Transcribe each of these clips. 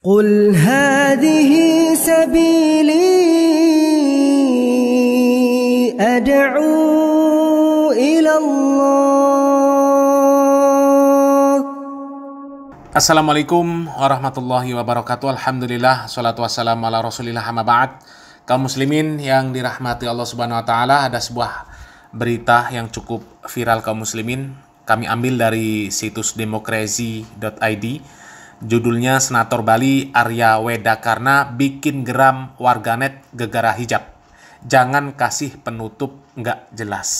قل هذه سبيلي أدعو إلى الله. Assalamualaikum warahmatullahi wabarakatuh. Alhamdulillah, salatu wassalamu ala rasulillah, amma ba'd. Kaum muslimin yang dirahmati Allah subhanahu wa ta'ala, ada sebuah berita yang cukup viral kaum muslimin. Kami ambil dari situs demokrasi.id. Judulnya, Senator Bali Arya Wedakarna bikin geram warganet gegara hijab. Jangan kasih penutup nggak jelas.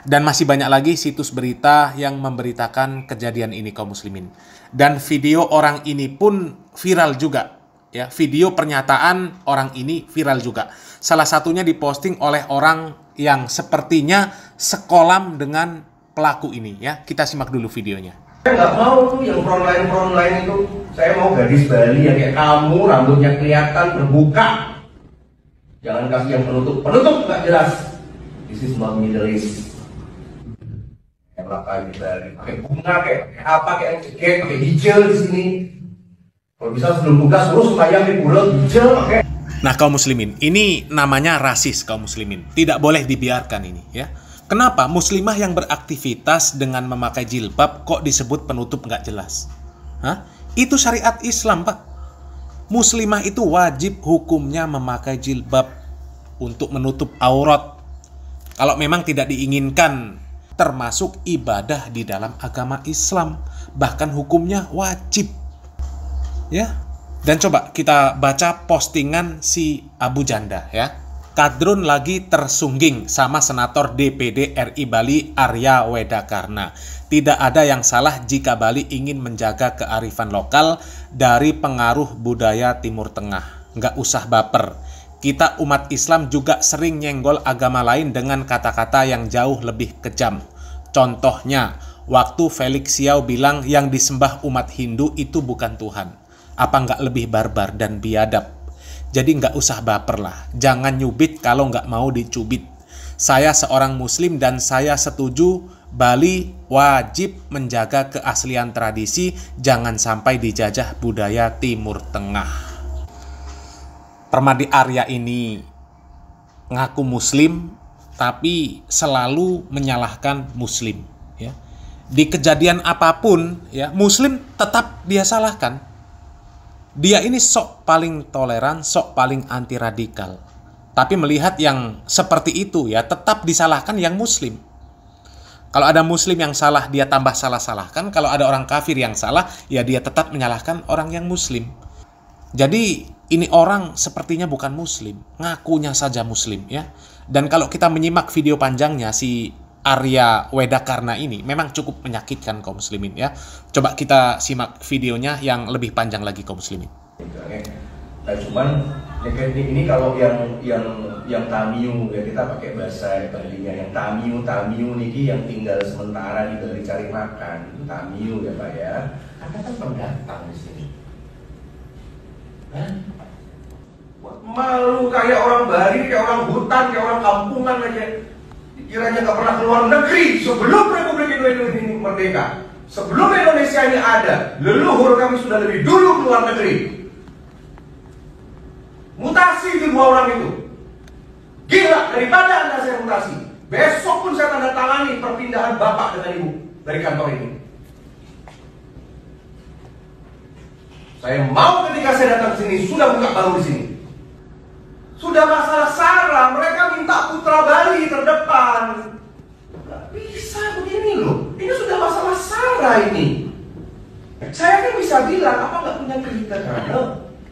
Dan masih banyak lagi situs berita yang memberitakan kejadian ini kaum muslimin. Dan video orang ini pun viral juga. Ya, video pernyataan orang ini viral juga. Salah satunya diposting oleh orang yang sepertinya sekolam dengan pelaku ini. Ya, kita simak dulu videonya. Saya nggak mau tuh yang frontline itu. Saya mau gadis Bali yang kayak kamu, rambutnya kelihatan terbuka. Jangan kasih yang penutup nggak jelas. This is not Middle East. Kayak di Bali, pakai bunga, kayak apa, kayak ceket, pakai hijau di sini. Kalau bisa sebelum buka suruh supaya di pulau hijau pakai. Nah kaum muslimin, ini namanya rasis kaum muslimin. Tidak boleh dibiarkan ini ya. Kenapa muslimah yang beraktivitas dengan memakai jilbab kok disebut penutup nggak jelas? Hah? Itu syariat Islam, Pak. Muslimah itu wajib hukumnya memakai jilbab untuk menutup aurat. Kalau memang tidak diinginkan, termasuk ibadah di dalam agama Islam. Bahkan hukumnya wajib. Ya. Dan coba kita baca postingan si Abu Janda ya. Kadrun lagi tersungging sama Senator DPD RI Bali Arya Wedakarna. Tidak ada yang salah jika Bali ingin menjaga kearifan lokal dari pengaruh budaya Timur Tengah. Nggak usah baper. Kita umat Islam juga sering nyenggol agama lain dengan kata-kata yang jauh lebih kejam. Contohnya, waktu Felix Xiao bilang yang disembah umat Hindu itu bukan Tuhan. Apa nggak lebih barbar dan biadab? Jadi nggak usah baper lah. Jangan nyubit kalau nggak mau dicubit. Saya seorang muslim dan saya setuju Bali wajib menjaga keaslian tradisi. Jangan sampai dijajah budaya Timur Tengah. Permadi Arya ini ngaku muslim tapi selalu menyalahkan muslim. Ya. Di kejadian apapun ya, muslim tetap dia salahkan. Dia ini sok paling toleran, sok paling anti radikal. Tapi melihat yang seperti itu ya, tetap disalahkan yang muslim. Kalau ada muslim yang salah, dia tambah salah-salahkan. Kalau ada orang kafir yang salah, ya dia tetap menyalahkan orang yang muslim. Jadi ini orang sepertinya bukan muslim, ngakunya saja muslim ya. Dan kalau kita menyimak video panjangnya si Arya Wedakarna ini memang cukup menyakitkan kaum muslimin ya. Coba kita simak videonya yang lebih panjang lagi kaum muslimin. Nah, cuman ini kalau yang tamiu ya, kita pakai bahasa Balinya yang tamiu niki yang tinggal sementara di Bali cari makan itu tamiu ya Pak ya. Anda kan pendatang di sini. Hah? Malu kayak orang Bali, kayak orang hutan, kayak orang kampungan aja. Kiranya nggak pernah keluar negeri sebelum Republik Indonesia ini merdeka. Sebelum Indonesia ini ada, leluhur kami sudah lebih dulu keluar negeri. Mutasi itu dua orang itu. Gila, daripada Anda saya mutasi. Besok pun saya tanda tangani perpindahan bapak dengan ibu dari kantor ini. Saya mau ketika saya datang ke sini sudah buka baru di sini. Sudah masalah SARA, mereka minta putra Bali terdepan. Nggak bisa begini loh. Ini sudah masalah SARA ini. Saya kan bisa bilang, apa nggak punya kriteria?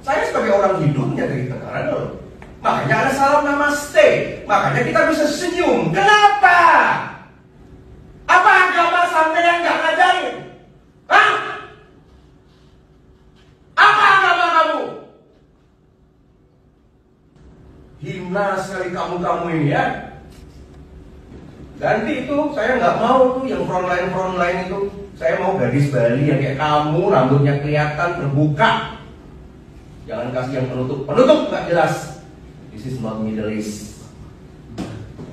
Saya sebagai orang hidup punya kriteria loh. Makanya ada salam namaste. Makanya kita bisa senyum. Kenapa? Apa agama sampai yang nggak ngajarin? Hah? Apa agama kamu? Hina sekali kamu ini ya. Ganti itu, saya nggak mau tuh yang frontline itu. Saya mau gadis Bali yang kayak kamu, rambutnya kelihatan terbuka. Jangan kasih yang penutup nggak jelas. This is not Middle East.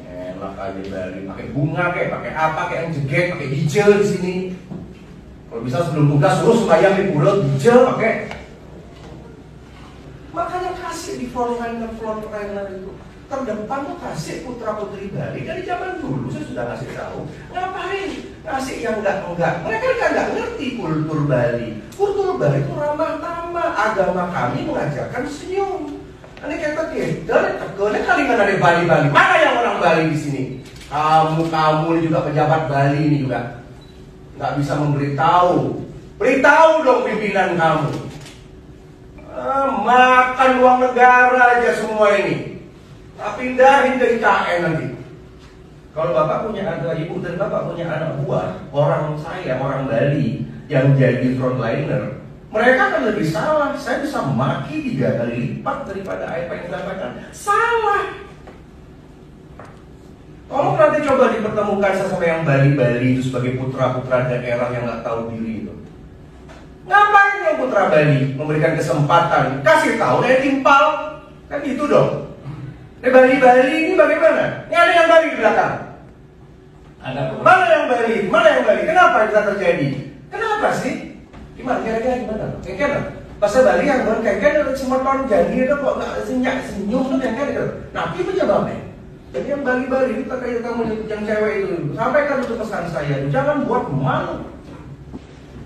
Enak aja Bali, pakai bunga, kayak pakai apa, kayak yang ceket, pakai hijau di sini. Kalau bisa sebelum buka suruh supaya di pulau hijau pakai. frontliner itu terdepan tuh kasih putra putri Bali dari zaman dulu saya sudah ngasih tahu. Ngapain kasih yang enggak? Mereka kan nggak ngerti kultur Bali. Kultur Bali itu ramah tamah. Agama kami mengajarkan senyum. Ini kata dia, dari kali nggak dari Bali. Mana yang orang Bali di sini? Kamu ini juga pejabat Bali ini juga nggak bisa memberitahu. Beritahu dong pimpinan kamu. Makan uang negara aja semua ini. Pindahin ke IKN nanti. Kalau bapak punya ada ibu dan bapak punya anak buah, orang Bali yang jadi frontliner, mereka kan lebih salah. Saya bisa maki 3 kali lipat daripada apa yang disampaikan. Salah. Tolong nanti coba dipertemukan sama yang Bali itu sebagai putra-putra daerah yang nggak tahu diri itu. Ngapain yang putra Bali memberikan kesempatan? Kasih tahu dia timpal. Kan gitu dong. Bali ini bagaimana? Ini ada yang Bali di belakang. Mana yang Bali? Kenapa bisa terjadi? Kenapa sih? Gimana? Kira-kira gimana? Kira-kira bahasa Bali yang kira-kira semua tahun jadi itu kok nggak senyum tuh kira-kira. Nah, itu penyebabnya. Jadi yang Bali itu kayak kamu yang cewek itu, sampaikan itu pesan saya, jangan buat malu.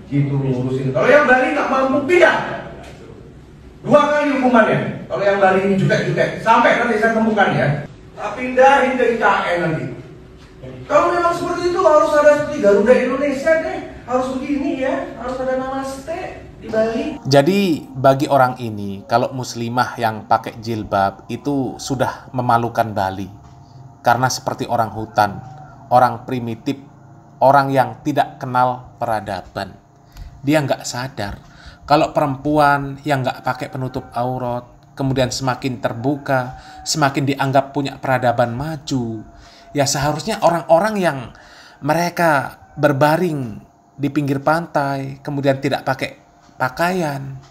Gitu ngurusin. Kalau yang Bali nggak mampu pindah. 2 kali hukumannya. Kalau yang Bali ini juga sampai nanti saya temukan ya. Pindahin ke IKN nanti. Kalau memang seperti itu harus ada seperti Garuda Indonesia deh. Harus begini ya. Harus ada namaste di Bali. Jadi bagi orang ini, kalau muslimah yang pakai jilbab itu sudah memalukan Bali. Karena seperti orang hutan, orang primitif, orang yang tidak kenal peradaban. Dia nggak sadar kalau perempuan yang nggak pakai penutup aurat, kemudian semakin terbuka, semakin dianggap punya peradaban maju. Ya seharusnya orang-orang yang mereka berbaring di pinggir pantai, kemudian tidak pakai pakaian,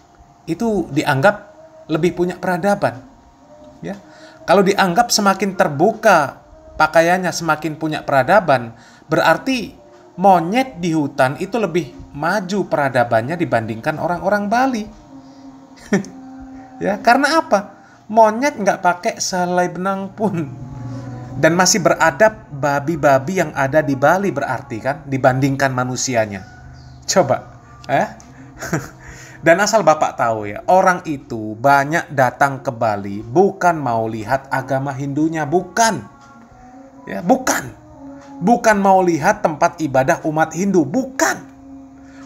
itu dianggap lebih punya peradaban. Ya, kalau dianggap semakin terbuka pakaiannya, semakin punya peradaban, berarti monyet di hutan itu lebih maju peradabannya dibandingkan orang-orang Bali. Ya, karena apa? Monyet nggak pakai sehelai benang pun dan masih beradab babi-babi yang ada di Bali berarti kan dibandingkan manusianya. Coba, Dan asal Bapak tahu ya, orang itu banyak datang ke Bali bukan mau lihat agama Hindunya, bukan. Ya, bukan. Bukan mau lihat tempat ibadah umat Hindu, bukan.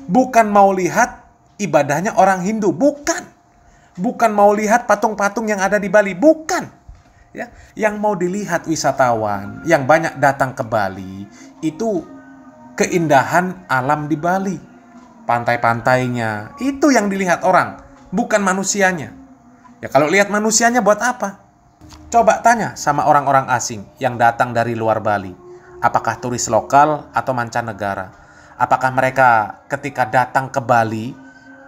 Bukan mau lihat ibadahnya orang Hindu, bukan. Bukan mau lihat patung-patung yang ada di Bali, bukan. Ya, yang mau dilihat wisatawan yang banyak datang ke Bali itu keindahan alam di Bali. Pantai-pantainya, itu yang dilihat orang, bukan manusianya. Ya, kalau lihat manusianya buat apa? Coba tanya sama orang-orang asing yang datang dari luar Bali. Apakah turis lokal atau mancanegara? Apakah mereka ketika datang ke Bali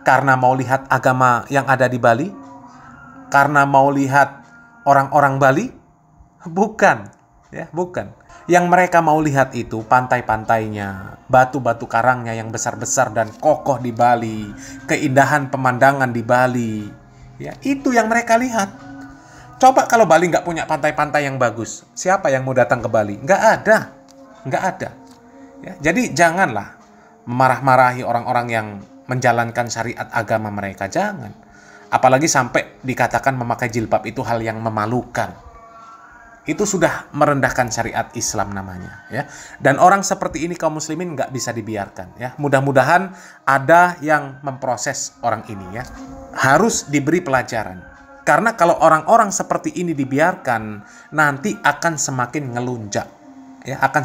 karena mau lihat agama yang ada di Bali? Karena mau lihat orang-orang Bali? Bukan, ya, bukan. Yang mereka mau lihat itu pantai-pantainya, batu-batu karangnya yang besar-besar dan kokoh di Bali, keindahan pemandangan di Bali. Ya, itu yang mereka lihat. Coba kalau Bali nggak punya pantai-pantai yang bagus, siapa yang mau datang ke Bali? Nggak ada. Ya, jadi janganlah memarah-marahi orang-orang yang menjalankan syariat agama mereka, jangan. Apalagi sampai dikatakan memakai jilbab itu hal yang memalukan. Itu sudah merendahkan syariat Islam namanya, ya. Dan orang seperti ini kaum muslimin nggak bisa dibiarkan, ya. Mudah-mudahan ada yang memproses orang ini, ya. Harus diberi pelajaran. Karena kalau orang-orang seperti ini dibiarkan, nanti akan semakin ngelunjak, ya, akan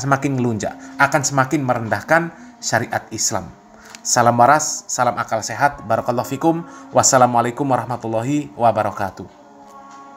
semakin merendahkan syariat Islam. Salam waras, salam akal sehat, barakallahu fikum, wassalamualaikum warahmatullahi wabarakatuh.